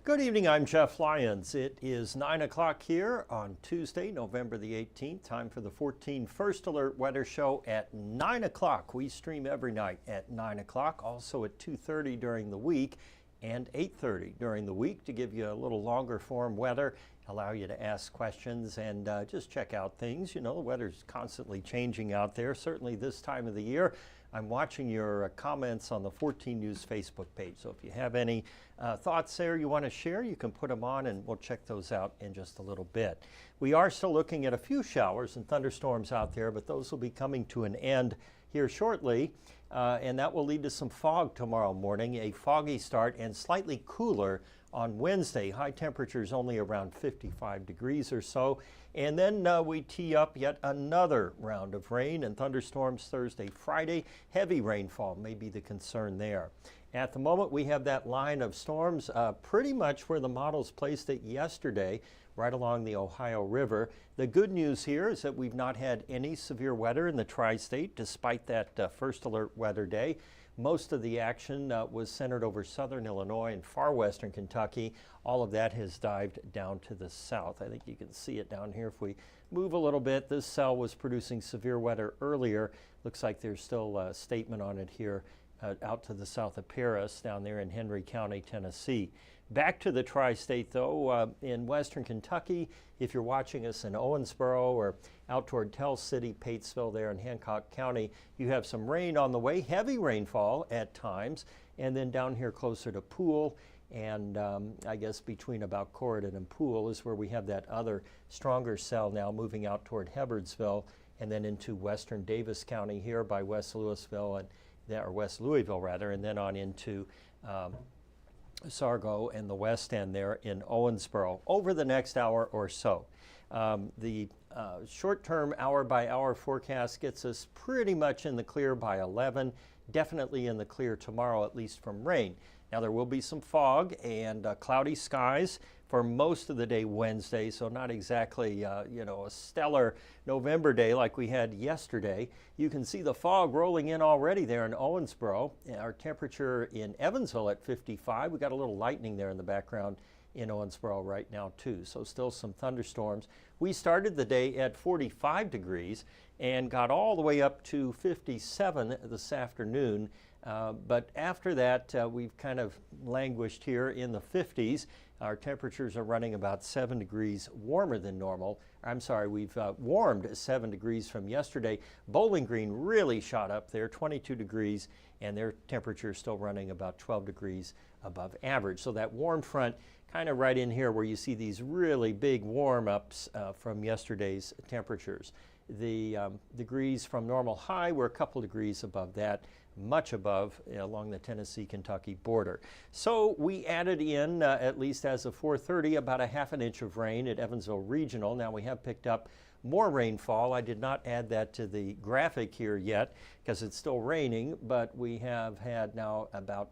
Good evening, I'm Jeff Lyons. It is 9 o'clock here on Tuesday, November the 18th. Time for the 14 First Alert Weather Show at 9 o'clock. We stream every night at 9 o'clock, also at 2:30 during the week and 8:30 during the week to give you a little longer form weather, allow you to ask questions and just check out things. You know, the weather's constantly changing out there, certainly this time of the year. I'm watching your comments on the 14 News Facebook page. So if you have any thoughts there you want to share, you can put them on and we'll check those out in just a little bit. We are still looking at a few showers and thunderstorms out there, but those will be coming to an end here shortly. And that will lead to some fog tomorrow morning, a foggy start and slightly cooler on Wednesday. High temperatures only around 55 degrees or so. And then we tee up yet another round of rain and thunderstorms Thursday, Friday. Heavy rainfall may be the concern there. At the moment, we have that line of storms pretty much where the models placed it yesterday, right along the Ohio River. The good news here is that we've not had any severe weather in the tri-state despite that first alert weather day. Most of the action was centered over southern Illinois and far western Kentucky. All of that has dived down to the south. I think you can see it down here if we move a little bit. This cell was producing severe weather earlier. Looks like there's still a statement on it here out to the south of Paris down there in Henry County, Tennessee. Back to the tri-state though, in western Kentucky, if you're watching us in Owensboro or out toward Tell City, Patesville there in Hancock County, you have some rain on the way, heavy rainfall at times, and then down here closer to Poole and I guess between about Corydon and Poole is where we have that other stronger cell now moving out toward Hebbardsville and then into western Davis County here by West Louisville and or West Louisville rather, and then on into Sargo and the west end there in Owensboro over the next hour or so. The short-term hour-by-hour forecast gets us pretty much in the clear by 11, definitely in the clear tomorrow, at least from rain. Now there will be some fog and cloudy skies for most of the day Wednesday, so not exactly you know, a stellar November day like we had yesterday. You can see the fog rolling in already there in Owensboro. Our temperature in Evansville at 55. We got a little lightning there in the background in Owensboro right now too, so still some thunderstorms. We started the day at 45 degrees and got all the way up to 57 this afternoon. But after that, we've kind of languished here in the 50s. Our temperatures are running about 7 degrees warmer than normal. I'm sorry, we've warmed 7 degrees from yesterday. Bowling Green really shot up there, 22 degrees, and their temperature is still running about 12 degrees above average. So that warm front kind of right in here where you see these really big warm-ups from yesterday's temperatures. The degrees from normal high were a couple degrees above that, much above along the Tennessee-Kentucky border. So we added in, at least as of 4:30, about a half an inch of rain at Evansville Regional. Now we have picked up more rainfall. I did not add that to the graphic here yet because it's still raining, but we have had now about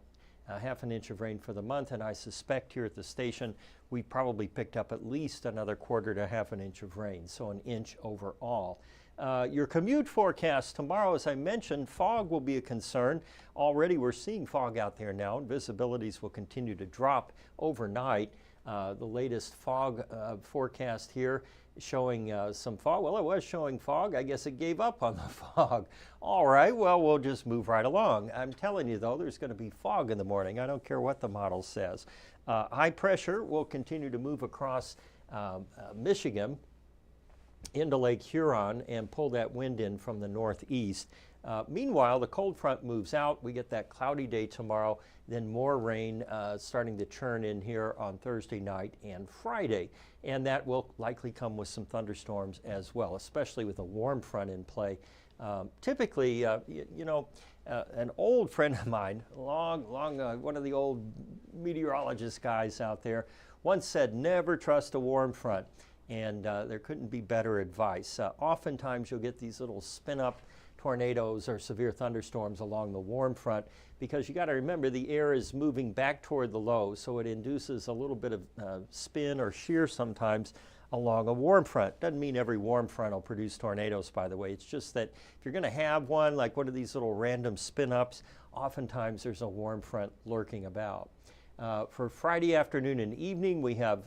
a half an inch of rain for the month, and I suspect here at the station we probably picked up at least another quarter to half an inch of rain, so an inch overall. Your commute forecast tomorrow, as I mentioned, fog will be a concern. Already we're seeing fog out there now, and visibilities will continue to drop overnight. The latest fog forecast here showing some fog. Well, it was showing fog. I guess it gave up on the fog. All right, well, we'll just move right along. I'm telling you, though, there's going to be fog in the morning. I don't care what the model says. High pressure will continue to move across Michigan into Lake Huron and pull that wind in from the northeast. Meanwhile, the cold front moves out. We get that cloudy day tomorrow, then more rain starting to churn in here on Thursday night and Friday. And that will likely come with some thunderstorms as well, especially with a warm front in play. Typically, you know, an old friend of mine, one of the old meteorologist guys out there, once said, never trust a warm front. And there couldn't be better advice. Oftentimes you'll get these little spin-up tornadoes or severe thunderstorms along the warm front because you got to remember the air is moving back toward the low, so it induces a little bit of spin or shear sometimes along a warm front. Doesn't mean every warm front will produce tornadoes, by the way. It's just that if you're going to have one, like one of these little random spin-ups, oftentimes there's a warm front lurking about. For Friday afternoon and evening, we have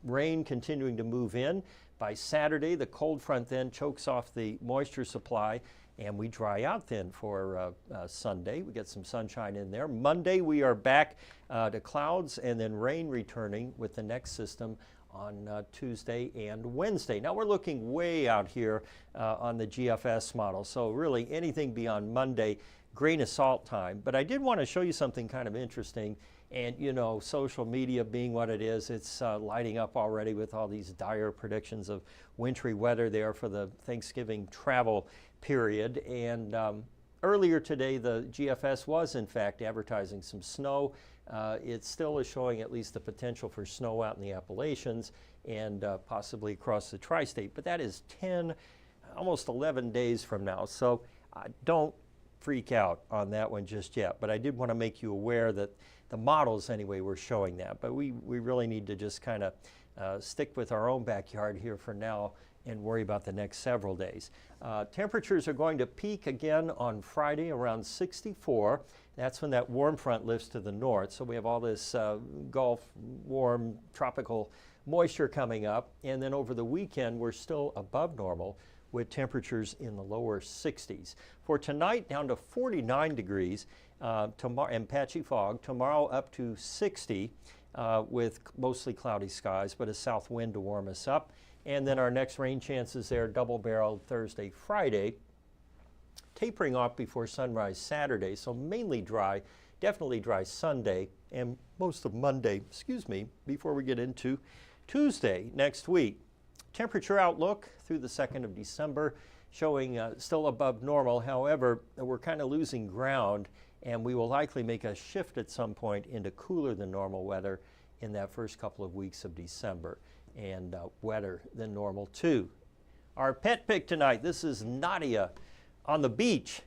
rain continuing to move in. By Saturday, the cold front then chokes off the moisture supply, and we dry out then for Sunday. We get some sunshine in there. Monday, we are back to clouds and then rain returning with the next system on Tuesday and Wednesday. Now we're looking way out here on the GFS model, so really anything beyond Monday, grain of salt time. But I did want to show you something kind of interesting. And you know, social media being what it is, it's lighting up already with all these dire predictions of wintry weather there for the Thanksgiving travel period. And earlier today, the GFS was in fact advertising some snow. It still is showing at least the potential for snow out in the Appalachians and possibly across the tri-state. But that is 10, almost 11 days from now. So don't freak out on that one just yet. But I did want to make you aware that the models anyway were showing that, but we really need to just kind of stick with our own backyard here for now and worry about the next several days. Temperatures are going to peak again on Friday around 64. That's when that warm front lifts to the north, so we have all this Gulf warm tropical moisture coming up, and then over the weekend we're still above normal with temperatures in the lower 60s. For tonight, down to 49 degrees. Tomorrow, and patchy fog. Tomorrow up to 60 with mostly cloudy skies, but a south wind to warm us up. And then our next rain chances there, double-barreled Thursday, Friday, tapering off before sunrise Saturday, so mainly dry, definitely dry Sunday, and most of Monday, before we get into Tuesday next week. Temperature outlook through the 2nd of December showing still above normal. However, we're kind of losing ground, and we will likely make a shift at some point into cooler than normal weather in that first couple of weeks of December, and wetter than normal too. Our pet pick tonight, this is Nadia on the beach.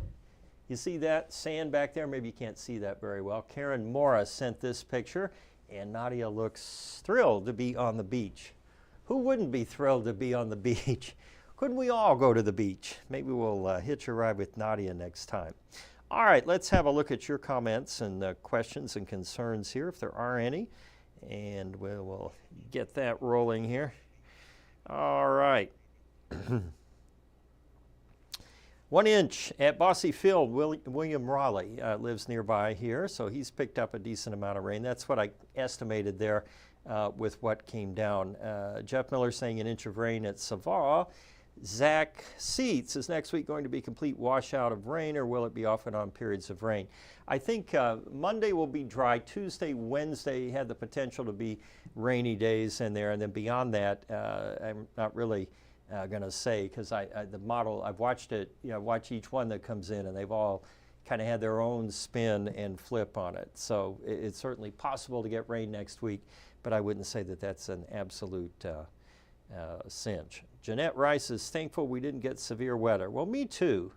You see that sand back there? Maybe you can't see that very well. Karen Mora sent this picture, and Nadia looks thrilled to be on the beach. Who wouldn't be thrilled to be on the beach? Couldn't we all go to the beach? Maybe we'll hitch a ride with Nadia next time. All right, let's have a look at your comments and questions and concerns here, if there are any, and we'll get that rolling here. All right. 1 inch at Bossy Field. William Raleigh lives nearby here, so he's picked up a decent amount of rain. That's what I estimated there with what came down. Jeff Miller saying 1 inch of rain at Savaw. Zach Seats, is next week going to be complete washout of rain, or will it be off and on periods of rain? I think Monday will be dry. Tuesday, Wednesday had the potential to be rainy days in there, and then beyond that, I'm not really going to say, because the model, I've watched it, watch each one that comes in, and they've all kind of had their own spin and flip on it. So it's certainly possible to get rain next week, but I wouldn't say that that's an absolute cinch. Jeanette Rice is thankful we didn't get severe weather. Well, me too.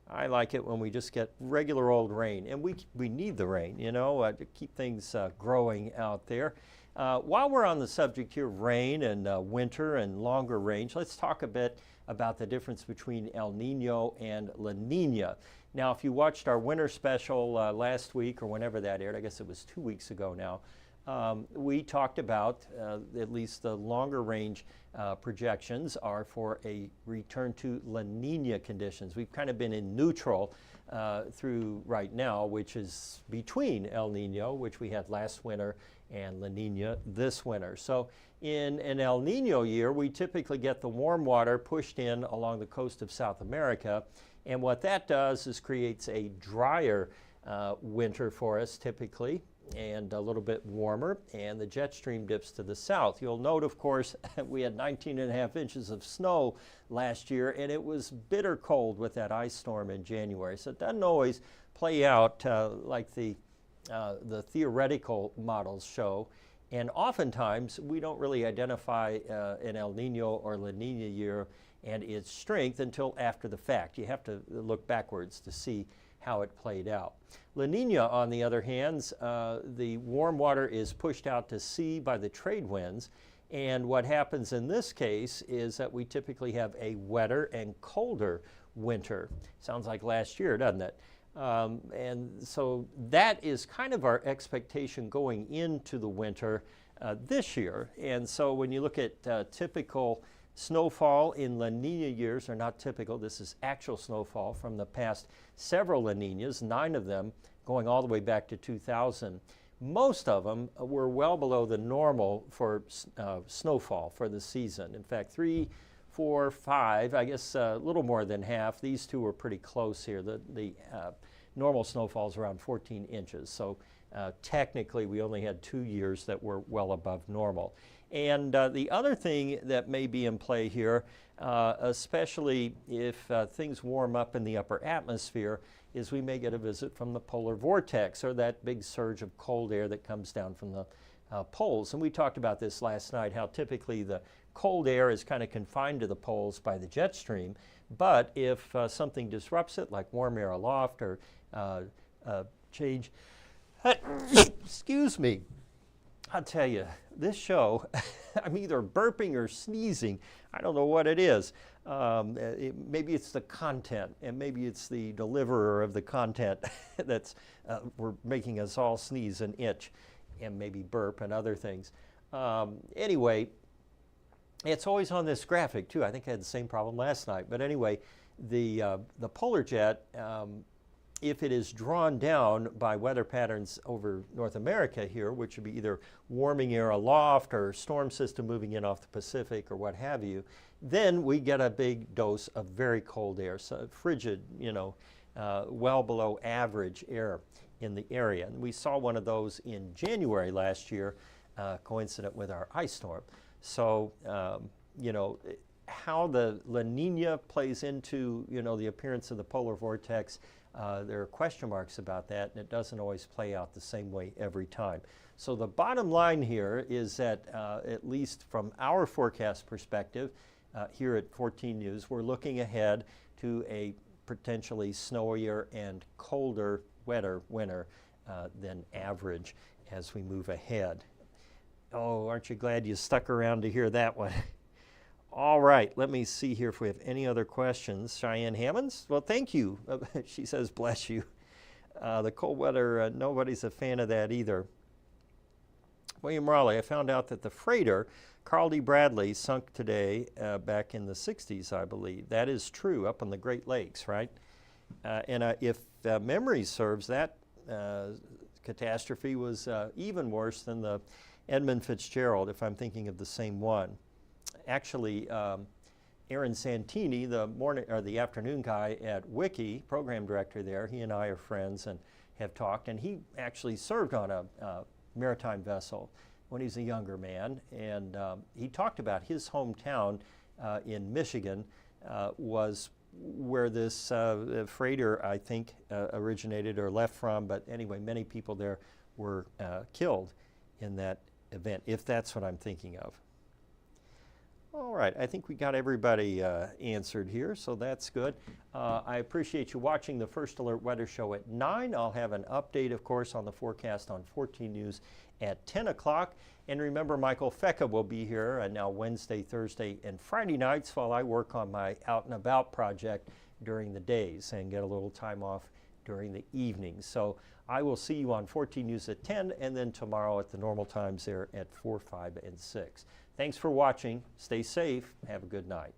I like it when we just get regular old rain, and we need the rain, to keep things growing out there. While we're on the subject here of rain and winter and longer range, let's talk a bit about the difference between El Nino and La Nina. Now, if you watched our winter special last week, or whenever that aired, I guess it was 2 weeks ago now, we talked about at least the longer range projections are for a return to La Nina conditions. We've kind of been in neutral through right now, which is between El Nino, which we had last winter, and La Nina this winter. So in an El Nino year, we typically get the warm water pushed in along the coast of South America, and what that does is creates a drier winter for us typically, and a little bit warmer, and the jet stream dips to the south. You'll note, of course, we had 19.5 inches of snow last year, and it was bitter cold with that ice storm in January. So it doesn't always play out like the theoretical models show, and oftentimes we don't really identify an El Nino or La Nina year and its strength until after the fact. You have to look backwards to see how it played out. La Nina, on the other hand, the warm water is pushed out to sea by the trade winds, and what happens in this case is that we typically have a wetter and colder winter. Sounds like last year, doesn't it? And so that is kind of our expectation going into the winter this year. And so when you look at typical snowfall in La Nina years, or not typical, this is actual snowfall from the past several La Ninas, 9 of them going all the way back to 2000. Most of them were well below the normal for snowfall for the season. In fact, 3, 4, 5, I guess a little more than half. These two were pretty close here. The normal snowfall is around 14 inches. So technically, we only had 2 years that were well above normal. And the other thing that may be in play here, especially if things warm up in the upper atmosphere, is we may get a visit from the polar vortex, or that big surge of cold air that comes down from the poles. And we talked about this last night, how typically the cold air is kind of confined to the poles by the jet stream. But if something disrupts it, like warm air aloft or change, excuse me, I'll tell you, this show, I'm either burping or sneezing. I don't know what it is. Maybe it's the content, and maybe it's the deliverer of the content that's we're making us all sneeze and itch, and maybe burp and other things. Anyway, it's always on this graphic too. I think I had the same problem last night. But anyway, the polar jet, if it is drawn down by weather patterns over North America here, which would be either warming air aloft or storm system moving in off the Pacific or what have you, then we get a big dose of very cold air, so frigid, well below average air in the area. And we saw one of those in January last year, coincident with our ice storm. So, how the La Nina plays into, the appearance of the polar vortex, there are question marks about that, and it doesn't always play out the same way every time. So the bottom line here is that, at least from our forecast perspective, here at 14 News, we're looking ahead to a potentially snowier and colder, wetter winter than average as we move ahead. Oh, aren't you glad you stuck around to hear that one? All right, let me see here if we have any other questions. Cheyenne Hammonds? Well, thank you. She says, bless you. The cold weather, nobody's a fan of that either. William Raleigh, I found out that the freighter Carl D. Bradley sunk today back in the 60s, I believe. That is true, up on the Great Lakes, right? And if memory serves, that catastrophe was even worse than the Edmund Fitzgerald, if I'm thinking of the same one. Actually, Aaron Santini, the afternoon guy at Wiki, program director there, he and I are friends and have talked, and he actually served on a maritime vessel when he was a younger man, and he talked about his hometown in Michigan was where this freighter, I think, originated or left from, but anyway, many people there were killed in that event, if that's what I'm thinking of. All right, I think we got everybody answered here, so that's good. I appreciate you watching the First Alert Weather Show at 9. I'll have an update, of course, on the forecast on 14 News at 10 o'clock. And remember, Michael Fecka will be here now Wednesday, Thursday, and Friday nights while I work on my Out and About project during the days and get a little time off during the evenings. So I will see you on 14 News at 10, and then tomorrow at the normal times there at 4, 5, and 6. Thanks for watching. Stay safe. Have a good night.